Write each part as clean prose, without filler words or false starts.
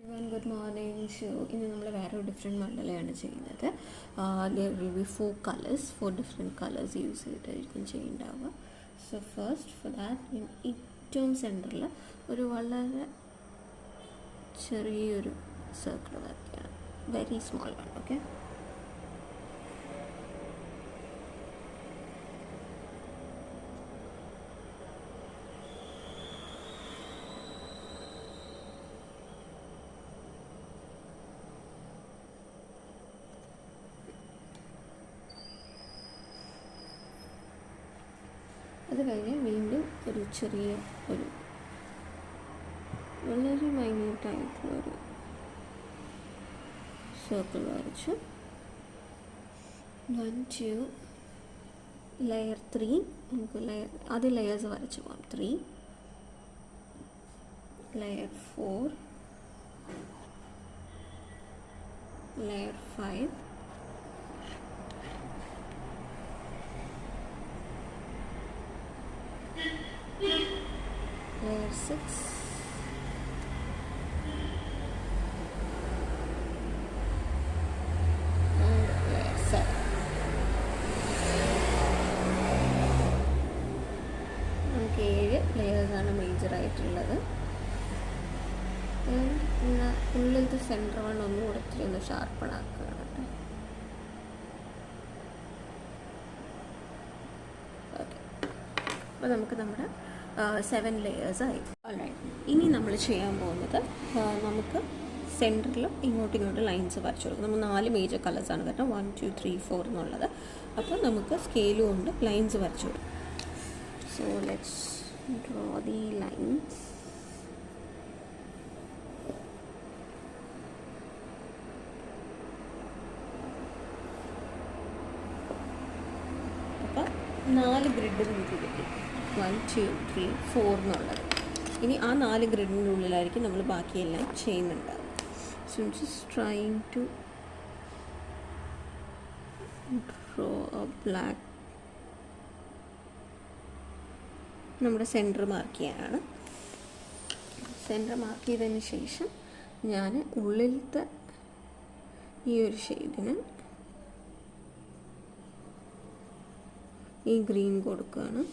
Everyone, good morning. So, in a very different mandala there will be 4 colors, 4 different colors use it you can change our. So first for that in ഏറ്റവും സെൻറ്ററിൽ ഒരു വളരെ ചെറിയൊരു circle വരയ്ക്കുകയാണ്, very small one. Okay, അത് കഴിഞ്ഞ് വീണ്ടും ഒരു ചെറിയ ഒരു വളരെ മൈന്യൂട്ടായിട്ടുള്ളൊരു സർക്കിൾ വരച്ചു. 1 2 ലെയർ 3 നമുക്ക് ആദ്യം ലെയേഴ്സ് വരച്ചു പോകാം. 3 layer 4 layer 5 layer 6 and layer 7. നമുക്ക് 7 ലെയേഴ്സാണ് മേജറായിട്ടുള്ളത്. ഉള്ളിലത്തെ സെൻറ്റർ വൺ ഒന്നും കൂടെ ഇത്തിരി ഒന്ന് ഷാർപ്പണാക്കുകയാണ് കേട്ടോ. ഓക്കെ, അപ്പോൾ നമുക്ക് നമ്മുടെ 7 ലെയേഴ്സ് ആയി. ഓൾറൈറ്റ്, ഇനി നമ്മൾ ചെയ്യാൻ പോകുന്നത് നമുക്ക് സെൻറ്ററിൽ ഇങ്ങോട്ട് ലൈൻസ് വരച്ചു കൊടുക്കും. നമ്മൾ 4 മേജർ കളേഴ്സാണ് കേട്ടോ, 1 2 3 4 എന്നുള്ളത്. അപ്പോൾ നമുക്ക് സ്കെയിലും കൊണ്ട് ലൈൻസ് വരച്ചു കൊടുക്കും. So let's draw the lines. അപ്പോൾ 4 ഗ്രിഡ് നമുക്ക് കിട്ടി, 1 2 3 4 എന്നുള്ളത്. ഇനി ആ 4 ഗ്രിഡിൻ്റെ ഉള്ളിലായിരിക്കും നമ്മൾ ബാക്കിയെല്ലാം ചെയ്യുന്നുണ്ടാവും. So just trying to draw a black. നമ്മുടെ സെൻറ്റർ മാർക്ക് ചെയ്യാനാണ്. സെൻറ്റർ മാർക്ക് ചെയ്തതിന് ശേഷം ഞാൻ ഉള്ളിലത്തെ ഈ ഒരു ഷെയ്ഡിന് ഈ ഗ്രീൻ കൊടുക്കുകയാണ്.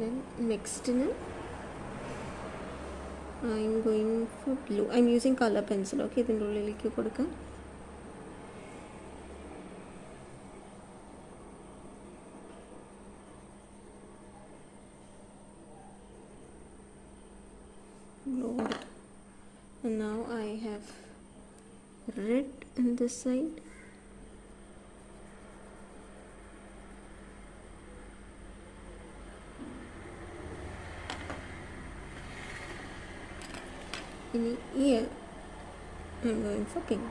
Then next I'm going for blue. I'm using color pencil. Okay, ഇതിൻ്റെ ഉള്ളിലേക്ക് കൊടുക്കാം. Lord. And now I have red on this side. Here I'm going for pink.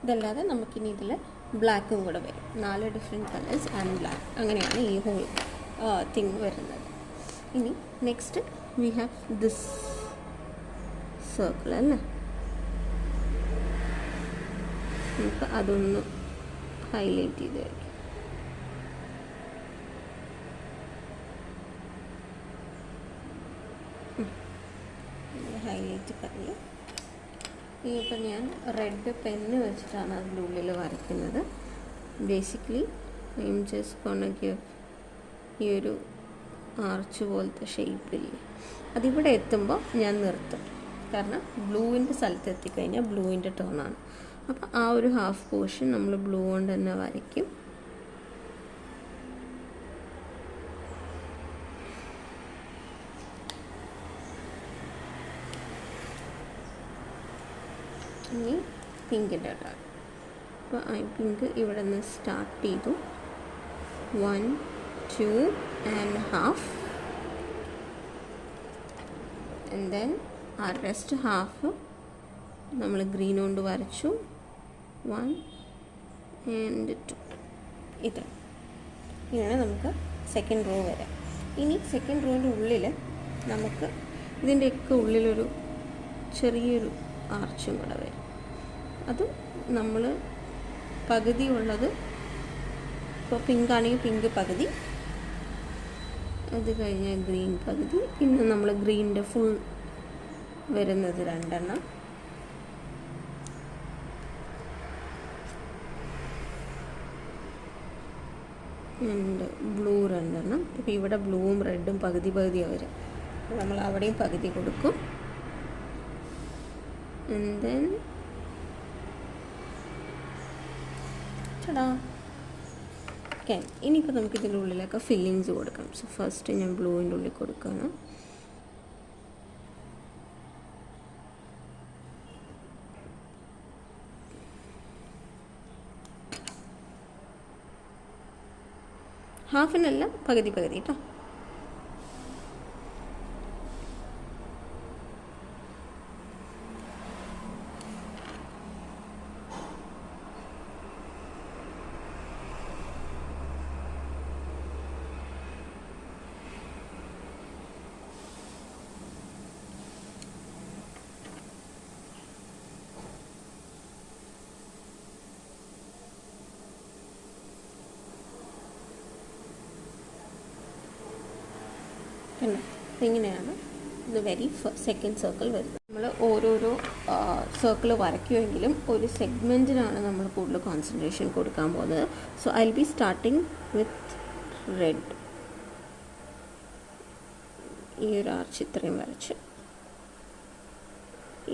ഇതല്ലാതെ നമുക്കിനി ഇതിൽ ബ്ലാക്കും കൂടെ വരും. 4 ഡിഫറെൻറ്റ് കളേഴ്സ് ആൻഡ് ബ്ലാക്ക്, അങ്ങനെയാണ് ഈ ഹോൾ തിങ് വരുന്നത്. ഇനി next we have this circle അല്ലേ, നമുക്ക് അതൊന്ന് ഹൈലൈറ്റ് ചെയ്ത് വയ്ക്കും. ഹൈലൈറ്റ് കഴിഞ്ഞു. ഇപ്പം ഞാൻ റെഡ് പെന്ന് വെച്ചിട്ടാണ് അതിൻ്റെ ഉള്ളിൽ വരയ്ക്കുന്നത്. Basically I am just gonna give ഈ ഒരു ആർച്ച് പോലത്തെ ഷേപ്പില്ലേ, അതിവിടെ എത്തുമ്പോൾ ഞാൻ നിർത്തും. കാരണം ബ്ലൂവിൻ്റെ സ്ഥലത്ത് എത്തിക്കഴിഞ്ഞാൽ ബ്ലൂവിൻ്റെ ടോണാണ്. അപ്പോൾ ആ ഒരു ഹാഫ് പോർഷൻ നമ്മൾ ബ്ലൂ കൊണ്ട് തന്നെ വരയ്ക്കും. ഇനി പിങ്കിൻ്റെ ഇട്ടാണ്. അപ്പോൾ ആ പിങ്ക് ഇവിടെ നിന്ന് സ്റ്റാർട്ട് ചെയ്തു. 1 2 1/2 ആൻഡ് ദെൻ ആ റെസ്റ്റ് ഹാഫ് നമ്മൾ ഗ്രീൻ കൊണ്ട് വരച്ചു. 1 and 2. ഇങ്ങനെ നമുക്ക് സെക്കൻഡ് റോ വരാം. ഇനി സെക്കൻഡ് റോൻ്റെ ഉള്ളിൽ നമുക്ക് ഇതിൻ്റെയൊക്കെ ഉള്ളിലൊരു ചെറിയൊരു ആർച്ചും കൂടെ വരും. അത് നമ്മൾ പകുതി ഉള്ളത്, ഇപ്പോൾ പിങ്ക് ആണെങ്കിൽ പിങ്ക് പകുതി, അത് കഴിഞ്ഞാൽ ഗ്രീൻ പകുതി, പിന്നെ നമ്മൾ ഗ്രീനിൻ്റെ ഫുൾ വരുന്നത് 2 എണ്ണം, ആൻഡ് ബ്ലൂ 2 എണ്ണം. ഇപ്പോൾ ഇവിടെ ബ്ലൂവും റെഡും പകുതി പകുതിയാണ് വരും. നമ്മൾ അവിടെയും പകുതി കൊടുക്കും. ആൻഡ് ദെൻ ഓക്കെ, ഇനിയിപ്പോൾ നമുക്ക് ഇതിൻ്റെ ഉള്ളിലൊക്കെ ഫില്ലിങ്സ് കൊടുക്കാം. സോ ഫസ്റ്റ് ഞാൻ ബ്ലൂവിൻ്റെ ഉള്ളിൽ കൊടുക്കുകയാണ്. ഹാഫിനല്ല, പകുതി പകുതി കേട്ടോ. പിന്നെ ഇങ്ങനെയാണ് ഇത് സെക്കൻഡ് സർക്കിൾ വരുന്നത്. നമ്മൾ ഓരോരോ സർക്കിൾ വരയ്ക്കുമെങ്കിലും ഒരു സെഗ്മെൻറ്റിനാണ് നമ്മൾ കൂടുതൽ കോൺസെൻട്രേഷൻ കൊടുക്കാൻ പോകുന്നത്. So I will be starting with red. ഈ ഒരു ആർച്ച് ഇത്രയും വരച്ച്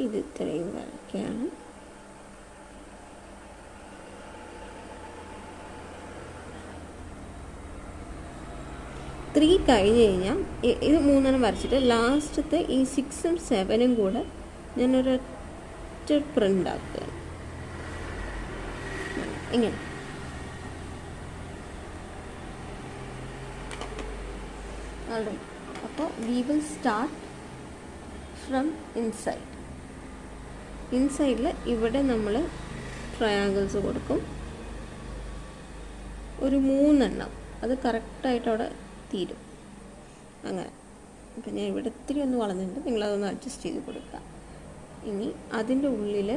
ഇത് ഇത്രയും വരയ്ക്കുകയാണ്. ത്രീ കഴിഞ്ഞ് കഴിഞ്ഞാൽ ഇത് 3 എണ്ണം വരച്ചിട്ട് ലാസ്റ്റത്തെ ഈ 6ഉം 7ഉം കൂടെ ഞാനൊരൊറ്റ പ്രിൻ്റ് ആക്കുക ഇങ്ങനെ. ഓൾറൈറ്റ്, അപ്പോൾ വി വിൽ സ്റ്റാർട്ട് ഫ്രം ഇൻസൈഡിൽ ഇവിടെ നമ്മൾ ട്രയാങ്കിൾസ് കൊടുക്കും, ഒരു 3 എണ്ണം. അത് കറക്റ്റായിട്ട് അവിടെ തീരും. അങ്ങനെ. അപ്പം ഞാൻ ഇവിടെ ഇത്തിരി ഒന്ന് വളർന്നിട്ടുണ്ട്, നിങ്ങളതൊന്ന് അഡ്ജസ്റ്റ് ചെയ്ത് കൊടുക്കുക. ഇനി അതിൻ്റെ ഉള്ളിൽ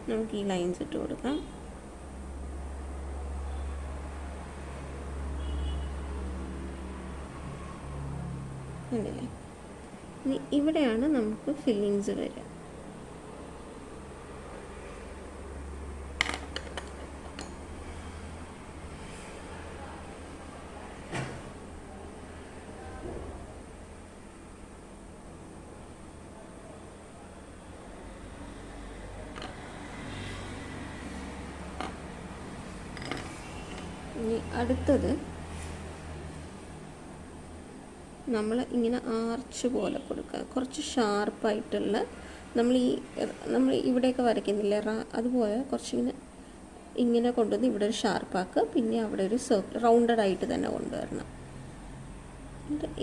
നമുക്ക് ഈ ലൈൻസ് ഇട്ട് കൊടുക്കാം. ഉണ്ടല്ലേ. ഇനി ഇവിടെയാണ് നമുക്ക് ഫില്ലിങ്സ് വരിക. ഇനി അടുത്തത് നമ്മൾ ഇങ്ങനെ ആർച്ച് പോലെ കൊടുക്കുക. കുറച്ച് ഷാർപ്പായിട്ടുള്ള നമ്മൾ ഇവിടെയൊക്കെ വരയ്ക്കുന്നില്ല അതുപോലെ കുറച്ചിങ്ങനെ ഇങ്ങനെ കൊണ്ടുവന്ന് ഇവിടെ ഒരു ഷാർപ്പാക്കുക. പിന്നെ അവിടെ ഒരു സർക്കിൾ റൗണ്ടഡ് ആയിട്ട് തന്നെ കൊണ്ടുവരണം.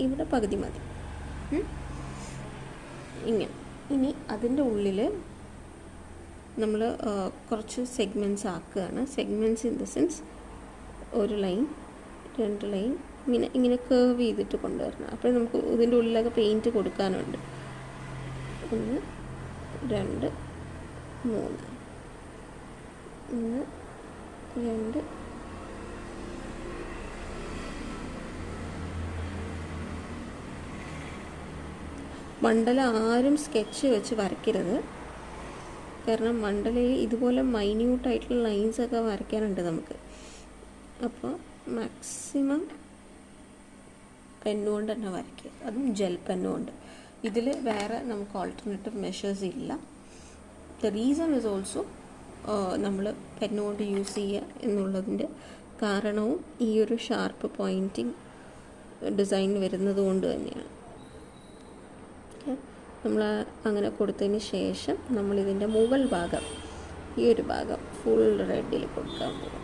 ഇവിടെ പകുതി മതി ഇങ്ങനെ. ഇനി അതിൻ്റെ ഉള്ളിൽ നമ്മൾ കുറച്ച് സെഗ്മെൻറ്റ്സ് ആക്കുകയാണ്. സെഗ്മെൻറ്റ്സ് ഇൻ ദ സെൻസ് ഒരു ലൈൻ 2 ലൈൻ ഇങ്ങനെ കേർവ് ചെയ്തിട്ട് കൊണ്ടുവരണം. അപ്പോൾ നമുക്ക് ഇതിൻ്റെ ഉള്ളിലൊക്കെ പെയിൻറ്റ് കൊടുക്കാനുണ്ട്. 1 2 3 1 2 മണ്ഡല ആരും സ്കെച്ച് വെച്ച് വരയ്ക്കരുത്. കാരണം മണ്ഡലയിൽ ഇതുപോലെ മൈന്യൂട്ടായിട്ടുള്ള ലൈൻസൊക്കെ വരയ്ക്കാനുണ്ട് നമുക്ക്. അപ്പോൾ മാക്സിമം പെന്നുകൊണ്ട് തന്നെ വരയ്ക്കുക, അതും ജെൽ പെന്നുകൊണ്ട്. ഇതിൽ വേറെ നമുക്ക് ഓൾട്ടർനേറ്റീവ് മെഷേഴ്സ് ഇല്ല. ദ റീസൺ ഇസ് ഓൾസോ നമ്മൾ പെന്നുകൊണ്ട് യൂസ് ചെയ്യുക എന്നുള്ളതിൻ്റെ കാരണവും ഈ ഒരു ഷാർപ്പ് പോയിൻറ്റിങ് ഡിസൈൻ വരുന്നത് കൊണ്ട് തന്നെയാണ്. നമ്മൾ അങ്ങനെ കൊടുത്തതിന് ശേഷം നമ്മളിതിൻ്റെ മുകൾ ഭാഗം, ഈ ഒരു ഭാഗം ഫുൾ റെഡിൽ കൊടുക്കാൻ പോകും.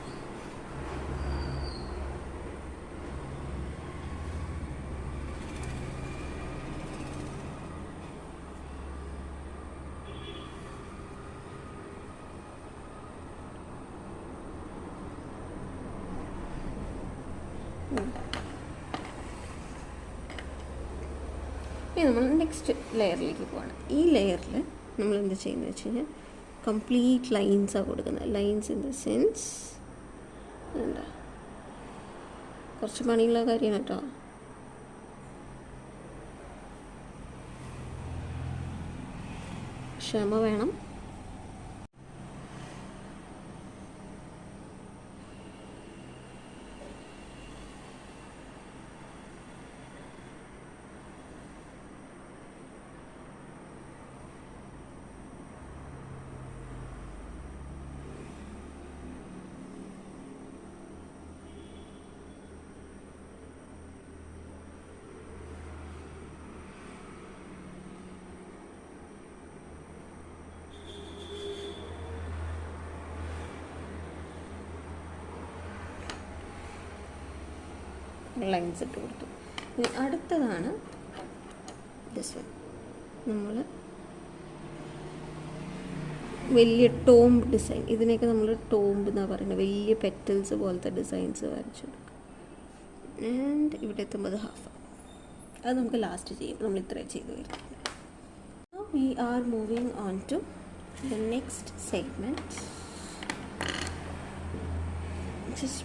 ഇനി നമ്മൾ നെക്സ്റ്റ് ലെയറിലേക്ക് പോവാണ്. ഈ ലെയറിൽ നമ്മൾ എന്ത് ചെയ്യുന്നത് വെച്ച് കഴിഞ്ഞാൽ കംപ്ലീറ്റ് ലൈൻസാണ് കൊടുക്കുന്നത്. ലൈൻസ് ഇൻ ദ സെൻസ് എന്താ കുറച്ച് പണിയുള്ള കാര്യമാണ് കേട്ടോ. ക്ഷമ വേണം. ലൈൻസ് ഇട്ട് കൊടുത്തു. ഇനി അടുത്തതാണ് ദിസ് വൺ. നമ്മൾ വലിയ ടോംബ് ഡിസൈൻ, ഇതിനെയൊക്കെ നമ്മൾ ടോംബ് എന്നാണ് പറയുന്നത്. വലിയ പെറ്റൽസ് പോലത്തെ ഡിസൈൻസ് വരച്ചു കൊടുക്കുക. ആൻഡ് ഇവിടെ എത്തുമ്പോൾ ഹാഫ്, അത് നമുക്ക് ലാസ്റ്റ് ചെയ്യും. നമ്മൾ ഇത്രയും ചെയ്ത് വരും. We are moving on to the next segment,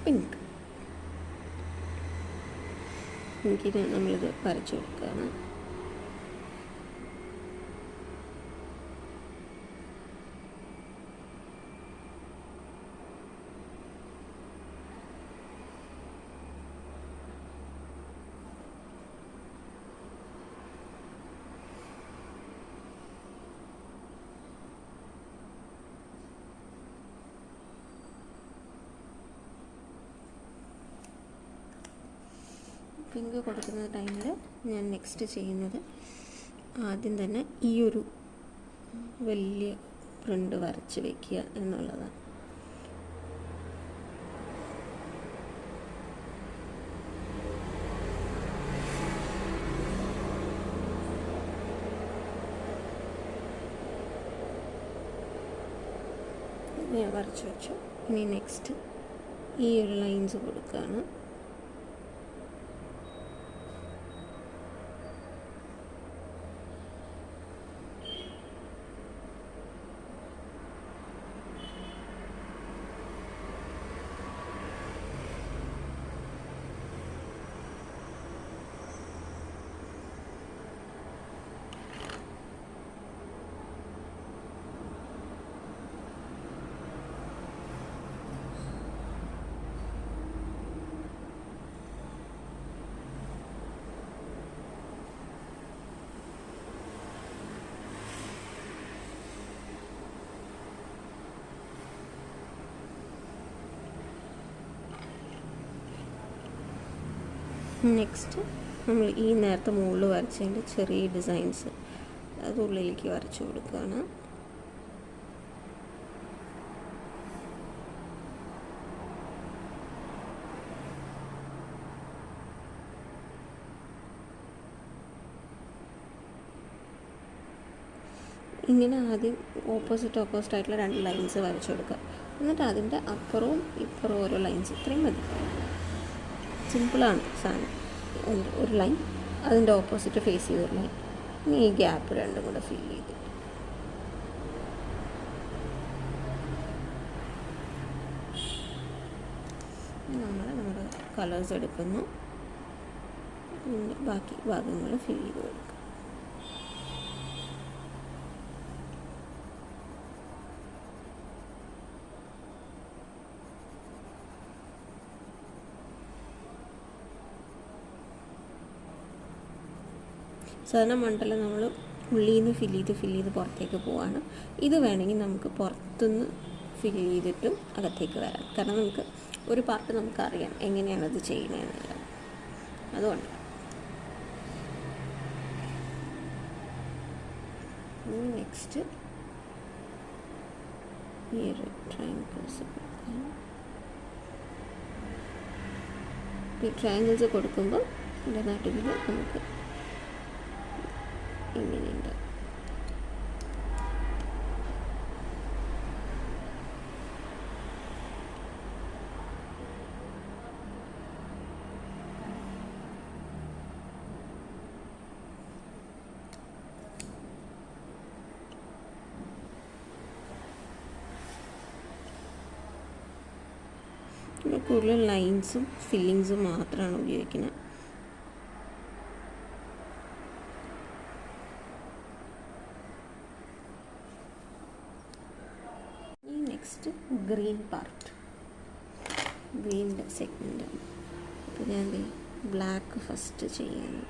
pink. പിങ്കിന് നമ്മളിത് വരച്ചു കൊടുക്കുകയാണ്. പിങ്ക് കൊടുക്കുന്ന ടൈമിൽ ഞാൻ നെക്സ്റ്റ് ചെയ്യുന്നത് ആദ്യം തന്നെ ഈ ഒരു വലിയ പ്രിൻ്റ് വരച്ച് വയ്ക്കുക എന്നുള്ളതാണ്. ഞാൻ വരച്ച് വെച്ചു. ഇനി നെക്സ്റ്റ് ഈ ഒരു ലൈൻസ് കൊടുക്കുകയാണ്. നെക്സ്റ്റ് നമ്മൾ ഈ നേരത്തെ മുകളിൽ വരച്ചതിൻ്റെ ചെറിയ ഡിസൈൻസ് അത് ഉള്ളിലേക്ക് വരച്ചു കൊടുക്കുകയാണ്. ഇങ്ങനെ ആദ്യം ഓപ്പോസിറ്റ് ആയിട്ടുള്ള 2 ലൈൻസ് വരച്ചു കൊടുക്കുക. എന്നിട്ട് അതിൻ്റെ അപ്പുറവും ഇപ്പുറവും ഓരോ ലൈൻസ്, ഇത്രയും മതി. സിമ്പിളാണ് സാധനം. ഒരു ലൈൻ, അതിൻ്റെ ഓപ്പോസിറ്റ് ഫേസ് ചെയ്തൊരു ലൈൻ, ഇനി ഈ ഗ്യാപ്പ് രണ്ടും കൂടെ ഫിൽ ചെയ്തിട്ട് നമ്മുടെ കളേഴ്സ് എടുക്കുന്നു. ബാക്കി ഭാഗങ്ങൾ ഫിൽ ചെയ്ത് കൊടുക്കും. സാധാരണ മണ്ഡലം നമ്മൾ ഉള്ളിൽ നിന്ന് ഫില്ല് ചെയ്ത് പുറത്തേക്ക് പോവാണ്. ഇത് വേണമെങ്കിൽ നമുക്ക് പുറത്തുനിന്ന് ഫില്ല് ചെയ്തിട്ടും അകത്തേക്ക് വരാം. കാരണം നമുക്ക് ഒരു പാർട്ട് നമുക്കറിയാം എങ്ങനെയാണത് ചെയ്യുന്നതെന്നുള്ളത്. അതുകൊണ്ട് നെക്സ്റ്റ് ഈ ഒരു ട്രയാങ്കിൾസ് കൊടുക്കാം. ഈ ട്രയാങ്കിൾസ് കൊടുക്കുമ്പോൾ ഇതിൻ്റെ നടുവിൽ നമുക്ക് ഇങ്ങനെയുണ്ട്. കൂടുതൽ ലൈൻസും ഫില്ലിങ്സും മാത്രമാണ് ഉപയോഗിക്കുന്നത്. ഈ നെക്സ്റ്റ് ഗ്രീൻ പാർട്ട്, ഗ്രീൻ്റെ സെഗ്മെൻ്റാണ്. അപ്പോൾ ഞാൻ ബ്ലാക്ക് ഫസ്റ്റ് ചെയ്യുന്നു.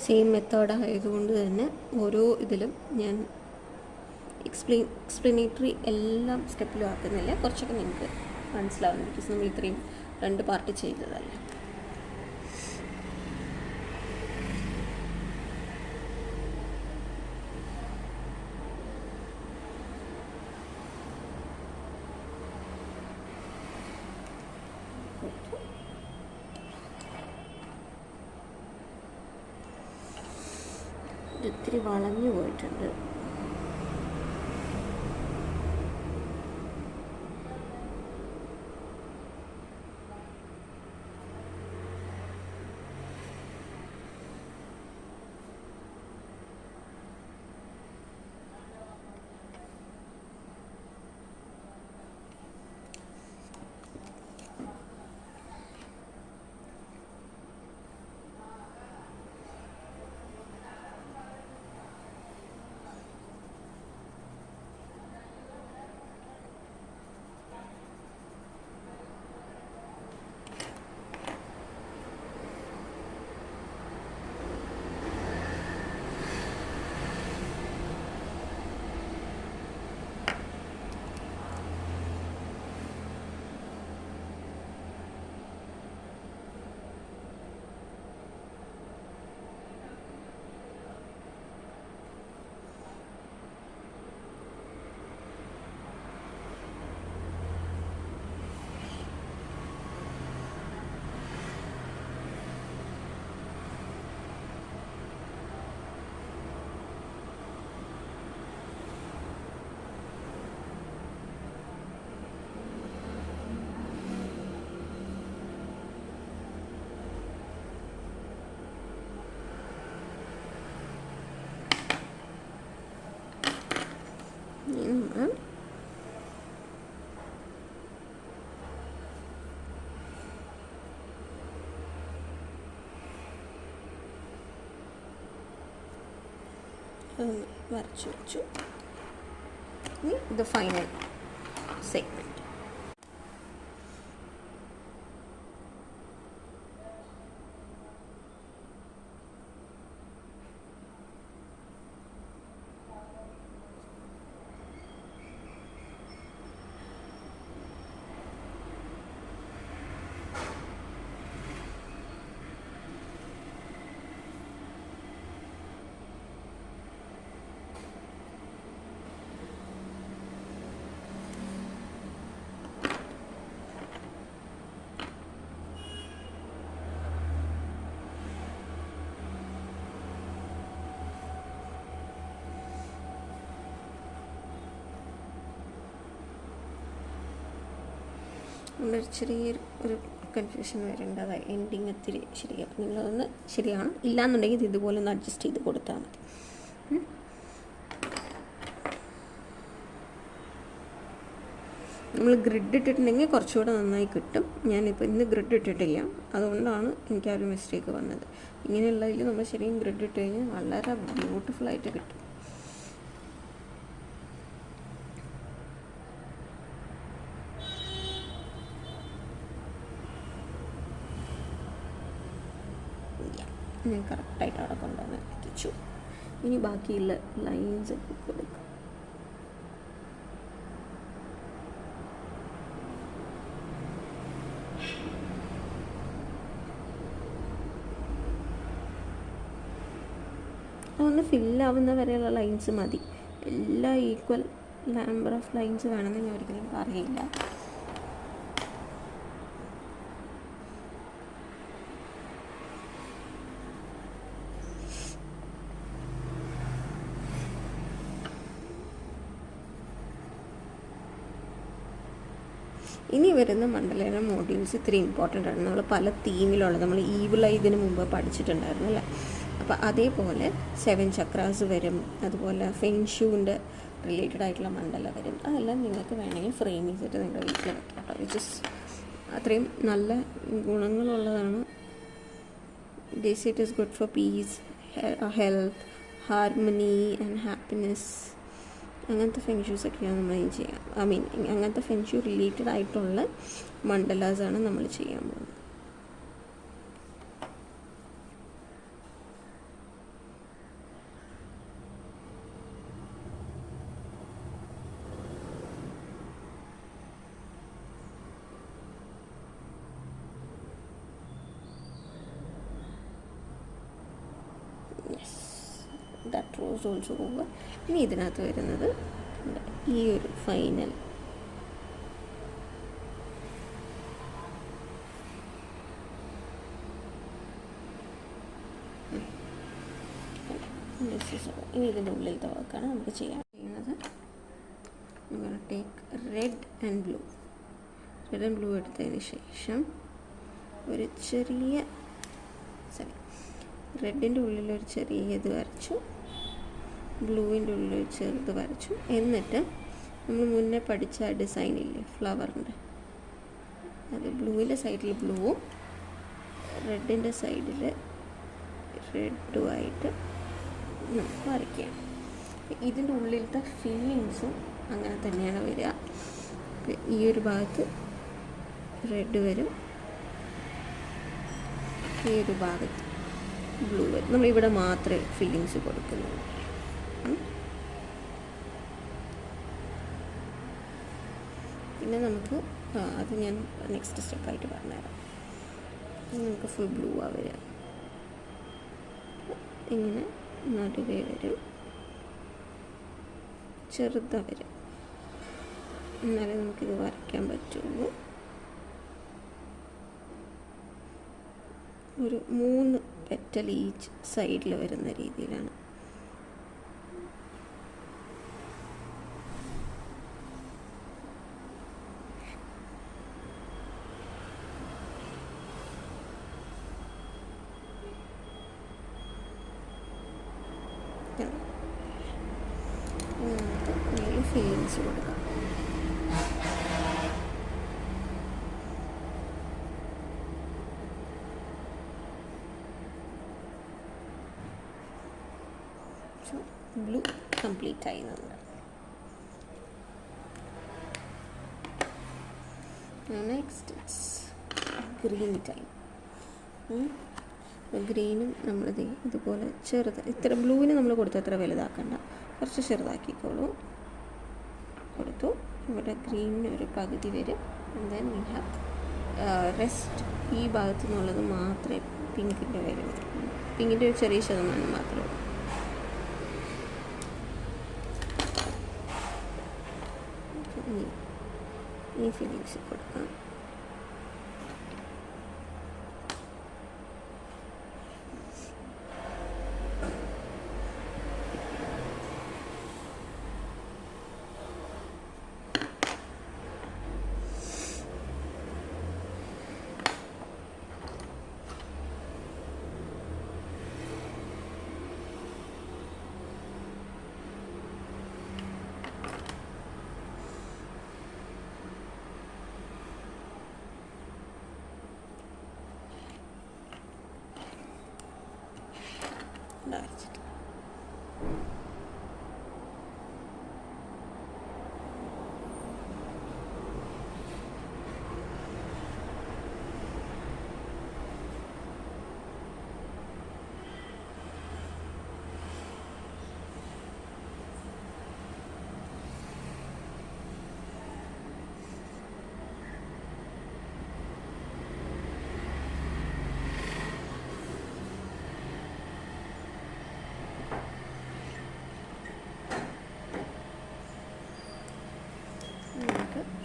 സെയിം മെത്തേഡ് ആയതുകൊണ്ട് തന്നെ ഓരോ ഇതിലും ഞാൻ എക്സ്പ്ലനേറ്ററി എല്ലാം സ്റ്റെപ്പിലും ആക്കുന്നില്ല, കുറച്ചൊക്കെ നിങ്ങൾക്ക് മനസ്സിലാവുന്നു. ബിക്കോസ് നമ്മൾ ഇത്രയും 2 പാർട്ട് ചെയ്തതല്ല. ഇത്തിരി വളഞ്ഞു പോയിട്ടുണ്ട്. വരച്ചു വെച്ചു. ഇനി ഇത് ഫൈനൽ സെഗ്മെൻറ്റ്. ചെറിയൊരു കൺഫ്യൂഷൻ വരുന്നുണ്ട്, അത് എൻഡിങ് ഒത്തിരി ശരിയാണ്. അപ്പം നിങ്ങളതൊന്ന് ശരിയാണ്, ഇല്ലയെന്നുണ്ടെങ്കിൽ ഇത് ഇതുപോലെ ഒന്ന് അഡ്ജസ്റ്റ് ചെയ്ത് കൊടുത്താൽ മതി. നമ്മൾ ഗ്രിഡ് ഇട്ടിട്ടുണ്ടെങ്കിൽ കുറച്ചുകൂടെ നന്നായി കിട്ടും. ഞാനിപ്പോൾ ഇന്ന് ഗ്രിഡ് ഇട്ടിട്ടില്ല, അതുകൊണ്ടാണ് എനിക്ക് ആ ഒരു മിസ്റ്റേക്ക് വന്നത്. ഇങ്ങനെയുള്ളതിൽ നമ്മൾ ശരിയും ഗ്രിഡ് ഇട്ട് കഴിഞ്ഞാൽ വളരെ ബ്യൂട്ടിഫുള്ളായിട്ട് കിട്ടും. ഞാൻ കറക്റ്റായിട്ട് അവിടെ കൊണ്ടുവന്ന് എത്തിച്ചു. ഇനി ബാക്കിയുള്ള ലൈൻസ് ഒക്കെ കൊടുക്കാം. അതൊന്ന് ഫില്ലാവുന്ന വരെയുള്ള ലൈൻസ് മതി. എല്ലാം ഈക്വൽ നമ്പർ ഓഫ് ലൈൻസ് വേണമെന്ന് ഞാൻ ഒരിക്കലും പറയില്ല. ഇനി വരുന്ന മണ്ഡലയുടെ മോഡ്യൂൾസ് ഇത്തിരി ഇമ്പോർട്ടൻ്റ് ആണ്. നമ്മൾ പല തീമിലുള്ളത് നമ്മൾ ഈവിളായി ഇതിന് മുമ്പ് പഠിച്ചിട്ടുണ്ടായിരുന്നു അല്ലേ. അപ്പോൾ അതേപോലെ 7 ചക്രാസ് വരും, അതുപോലെ ഫെങ്ഷൂവിൻ്റെ റിലേറ്റഡ് ആയിട്ടുള്ള മണ്ഡല വരും. അതെല്ലാം നിങ്ങൾക്ക് വേണമെങ്കിൽ ഫ്രെയിം ചെയ്തിട്ട് നിങ്ങളുടെ വീട്ടിൽ വെക്കാം. വിച്ച് ഇസ് അത്രയും നല്ല ഗുണങ്ങളുള്ളതാണ്. They say it is good for peace, health, harmony and happiness. അങ്ങനത്തെ ഫെങ്ഷൂസൊക്കെയാണ് നമ്മൾ ചെയ്യാം. അങ്ങനത്തെ ഫെങ്ഷൂ റിലേറ്റഡ് ആയിട്ടുള്ള മണ്ഡലാസാണ് നമ്മൾ ചെയ്യാൻ പോകുന്നത്. That rose also over. ഇനി ഇതിനകത്ത് വരുന്നത് ഈ ഒരു ഫൈനൽ ഇനി ഇതിൻ്റെ ഉള്ളിലത്തെ വർക്കാണ് നമുക്ക് ചെയ്യാൻ ചെയ്യുന്നത്. ടേക്ക് റെഡ് ആൻഡ് ബ്ലൂ എടുത്തതിന് ശേഷം ഒരു ചെറിയ റെഡിൻ്റെ ഉള്ളിലൊരു ചെറിയ ഇത് വരച്ചു, ബ്ലൂവിൻ്റെ ഉള്ളിൽ ചെറുത് വരച്ചു. എന്നിട്ട് നമ്മൾ മുന്നേ പഠിച്ച ഡിസൈനില്ലേ ഫ്ലവറിൻ്റെ, അത് ബ്ലൂവിൻ്റെ സൈഡിൽ ബ്ലൂവും റെഡിൻ്റെ സൈഡിൽ റെഡുമായിട്ട് വരയ്ക്കുകയാണ്. ഇതിൻ്റെ ഉള്ളിലത്തെ ഫീലിങ്സും അങ്ങനെ തന്നെയാണ് വരിക. ഈ ഒരു ഭാഗത്ത് റെഡ് വരും, ഈ ഒരു ഭാഗത്ത് ബ്ലൂ വരും. നമ്മളിവിടെ മാത്രമേ ഫില്ലിങ്സ് കൊടുക്കുന്നുള്ളൂ. പിന്നെ നമുക്ക് അത് ഞാൻ നെക്സ്റ്റ് സ്റ്റെപ്പായിട്ട് പറഞ്ഞുതരാം. നമുക്ക് ഫുൾ ബ്ലൂ വരിക, ഇങ്ങനെ നടുവേ വരും, ചെറുതാ വരും, എന്നാലേ നമുക്കിത് വരയ്ക്കാൻ പറ്റുള്ളൂ. ഒരു 3 പെറ്റൽ ഈച്ച് സൈഡിൽ വരുന്ന രീതിയിലാണ്. നമുക്ക് ഫീലിങ്സ് കൊടുക്കാം. ബ്ലൂ കംപ്ലീറ്റ് ആയി. Next it's green time. ഗ്രീനും നമ്മളിത് ഇതുപോലെ ഇത്ര ബ്ലൂവിന് നമ്മൾ കൊടുത്തത്ര വലുതാക്കണ്ട, കുറച്ച് ചെറുതാക്കിക്കോളൂ. കൊടുത്തു. ഇവിടെ ഗ്രീനിന് ഒരു പകുതി വരും. Then we have rest. ഈ ഭാഗത്തു നിന്നുള്ളത് മാത്രമേ പിങ്കിൻ്റെ വരും. പിങ്കിൻ്റെ ഒരു ചെറിയ ശതമാനം മാത്രമേ ഉള്ളൂ. ഈ ഫില്ലിങ്സ് കൊടുക്കാം.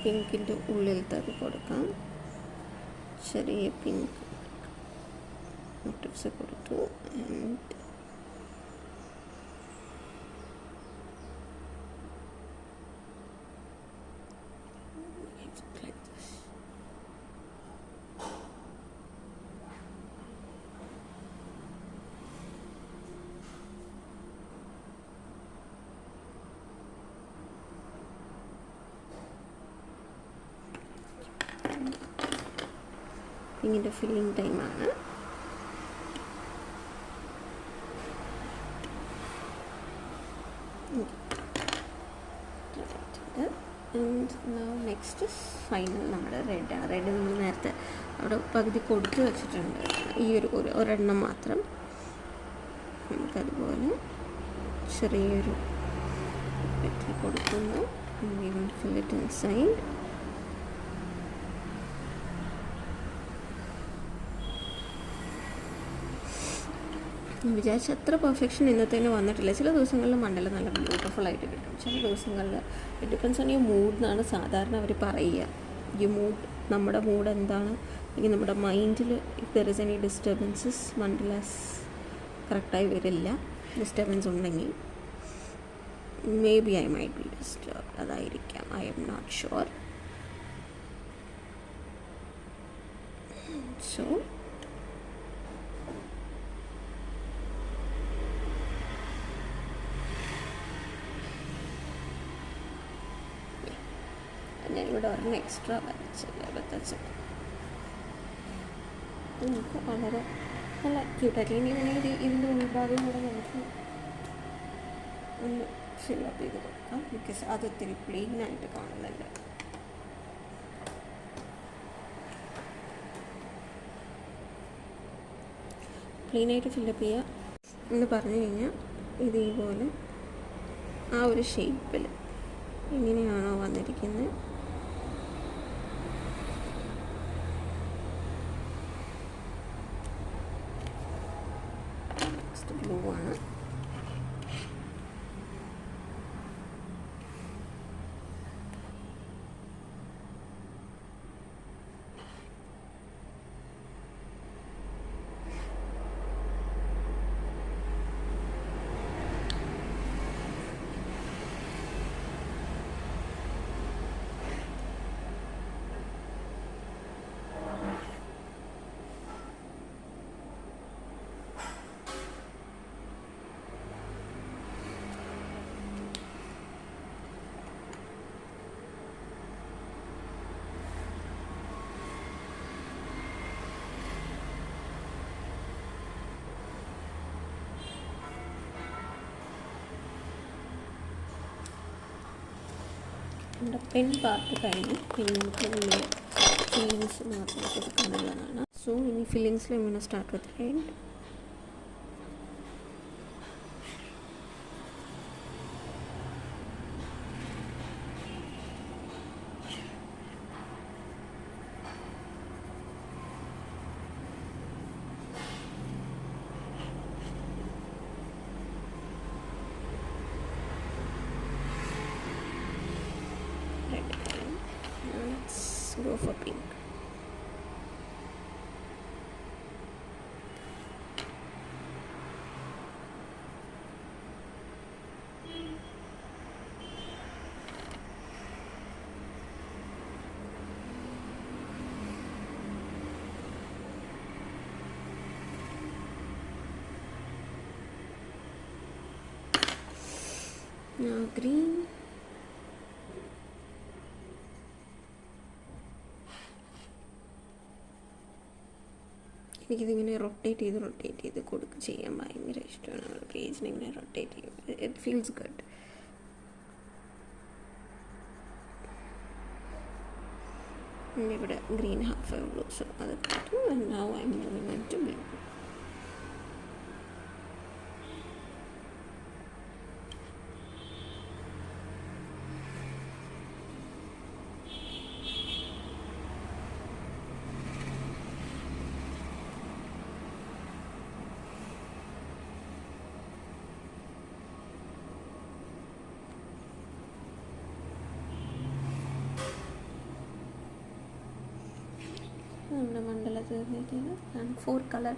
പിങ്കിൻ്റെ ഉള്ളിലത്തെ അത് കൊടുക്കാം. ചെറിയ പിങ്ക് മോട്ടീവ്സ് കൊടുത്തു. ആൻഡ് പിങ്കിൻ്റെ ഫില്ലിങ് ടൈമാണ്. നെക്സ്റ്റ് ഫൈനൽ നമ്മുടെ റെഡാണ്. റെഡ് നമ്മൾ നേരത്തെ അവിടെ പകുതി കൊടുത്തു വെച്ചിട്ടുണ്ട്. ഈ ഒരെണ്ണം മാത്രം നമുക്കതുപോലെ ചെറിയൊരു പെറ്റൽ കൊടുക്കുന്നു. We will fill it inside. വിചാരിച്ച അത്ര പെർഫെക്ഷൻ ഇന്നത്തേന് വന്നിട്ടില്ല. ചില ദിവസങ്ങളിൽ മണ്ടല നല്ല ബ്യൂട്ടിഫുൾ ആയിട്ട് കിട്ടും. ചില ദിവസങ്ങളിൽ it depends on your mood എന്നാണ് സാധാരണ അവർ പറയുക. ഈ മൂഡ്, നമ്മുടെ മൂഡ് എന്താണ്, അല്ലെങ്കിൽ നമ്മുടെ മൈൻഡിൽ if there is any disturbances mandalas കറക്റ്റായി വരില്ല. ഡിസ്റ്റർബൻസ് ഉണ്ടെങ്കിൽ may be I might be disturbed, അതായിരിക്കാം. I'm not sure. So ഞാനിവിടെ ഒരെണ്ണം എക്സ്ട്രാ വരച്ചില്ല. നമുക്ക് വളരെ നല്ല ക്യൂട്ടായിട്ട് ഇനി വേണമെങ്കിൽ ഇതിൻ്റെ ഉൾഭാഗം കൂടെ നമുക്ക് ഒന്ന് ഫില്ലപ്പ് ചെയ്ത് കൊടുക്കാം. ബിക്കോസ് അതൊത്തിരി പ്ലെയിനായിട്ട് കാണുന്നുണ്ട്. പ്ലെയിനായിട്ട് ഫില്ലപ്പ് ചെയ്യുക എന്ന് പറഞ്ഞു കഴിഞ്ഞാൽ ഇതേപോലെ ആ ഒരു ഷേപ്പിൽ എങ്ങനെയാണോ വന്നിരിക്കുന്നത് ബ്ലൂ ആണ്. നമ്മുടെ പെൻ പാർട്ട് കഴിഞ്ഞ് പിന്നെ നമുക്ക് ഫില്ലിങ്സ് മാത്രം കൊടുക്കാനുള്ളതാണ്. സോ ഇനി ഫില്ലിങ്സിൽ ഇങ്ങനെ start with red. Go for pink. Now green. എനിക്കിതിങ്ങനെ റൊട്ടേറ്റ് ചെയ്ത് ചെയ്യാൻ ഭയങ്കര ഇഷ്ടമാണ്. പേജിനെ ഇങ്ങനെ റൊട്ടേറ്റ് ചെയ്യും. It feels good. ഇവിടെ ഗ്രീൻ ഹാഫേ ഉള്ളൂ. സോ അത് കിട്ടും. Now I'm moving to blue. നമ്മുടെ മണ്ഡല തീർന്നിരിക്കുന്നത്. ആൻഡ് 4 കളർ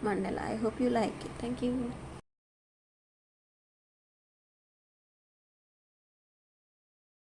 മണ്ഡല. I hope you like it. Thank U.